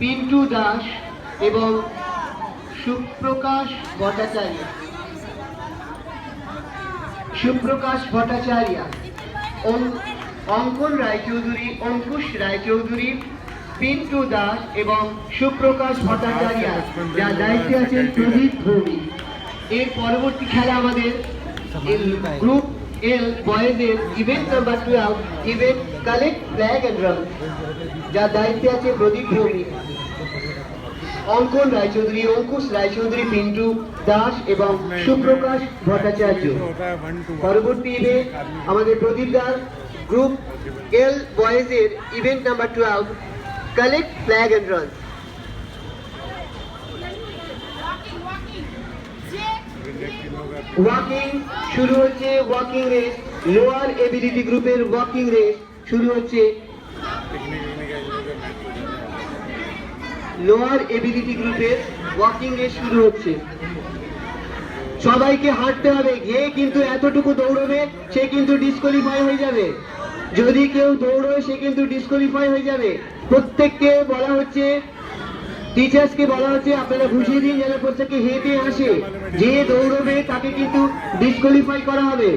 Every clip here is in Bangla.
পিন্টু দাস এবং সুপ্রকাশ ভট্টাচার্য। অঙ্কন রায়চৌধুরী, অঙ্কুশ রায়চৌধুরী, পিন্টু দাস এবং সুপ্রকাশ ভট্টাচার্য, যার দায়িত্বে আছেন প্রদীপ ভৌমিক। এর পরবর্তী খেলা আমাদের গ্রুপ এল বয়েজের event number 12, event collect flag and drum, যার দায়িত্বে আছে প্রদীপ ভৌমিক, অঙ্কন রায়চৌধুরী, অঙ্কুশ রায়চৌধুরী, পিন্টু দাস এবং সুপ্রকাশ ভট্টাচার্য। পরবর্তী ইভেন্ট আমাদের প্রদীপ দাস গ্রুপ এল বয়েজের event number 12, collect flag and run. Walking শুরু হচ্ছে, ওয়াকিং রেস, লোয়ার এবিলিটি গ্রুপের ওয়াকিং রেস শুরু হচ্ছে। লোয়ার এবিলিটি গ্রুপের ওয়াকিং রেস শুরু হচ্ছে। সবাইকে হাঁটতে হবে, গিয়ে কিন্তু এতটুকু দৌড়বে সে কিন্তু ডিসকোয়ালিফাই হয়ে যাবে। যদি কেউ দৌড়বে সে কিন্তু ডিসকোয়ালিফাই হয়ে যাবে। প্রত্যেককে বলা হচ্ছে, টিচার্সকে বলা হচ্ছে আপনারা বুঝিয়ে দিন যেন প্রত্যেকে হেঁটে আসে। যে দৌড়বে তাকে কিন্তু ডিসকোয়ালিফাই করা হবে।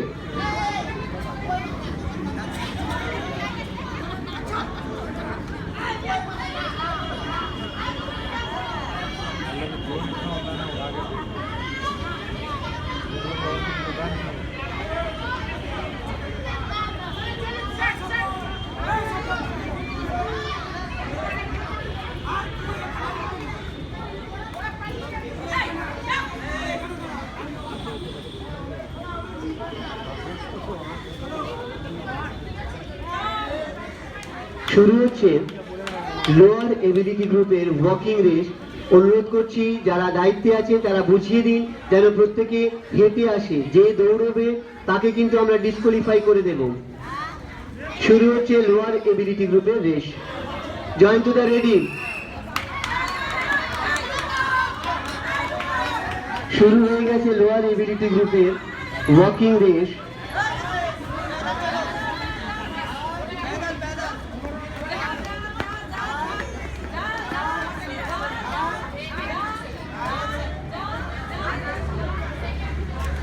শুরু হচ্ছে লোয়ার এবিলিটি গ্রুপের ওয়াকিং রেস। অনুরোধ করছি যারা দায়িত্বে আছে তারা বুঝিয়ে দিন যেন প্রত্যেকে হেঁটে আসে। যে দৌড়বে তাকে কিন্তু আমরা ডিসকোয়ালিফাই করে দেব। শুরু হচ্ছে লোয়ার এবিলিটি গ্রুপের রেস। জয়ন্তদা রেডি? শুরু হয়ে গেছে লোয়ার এবিলিটি গ্রুপের ওয়াকিং রেস।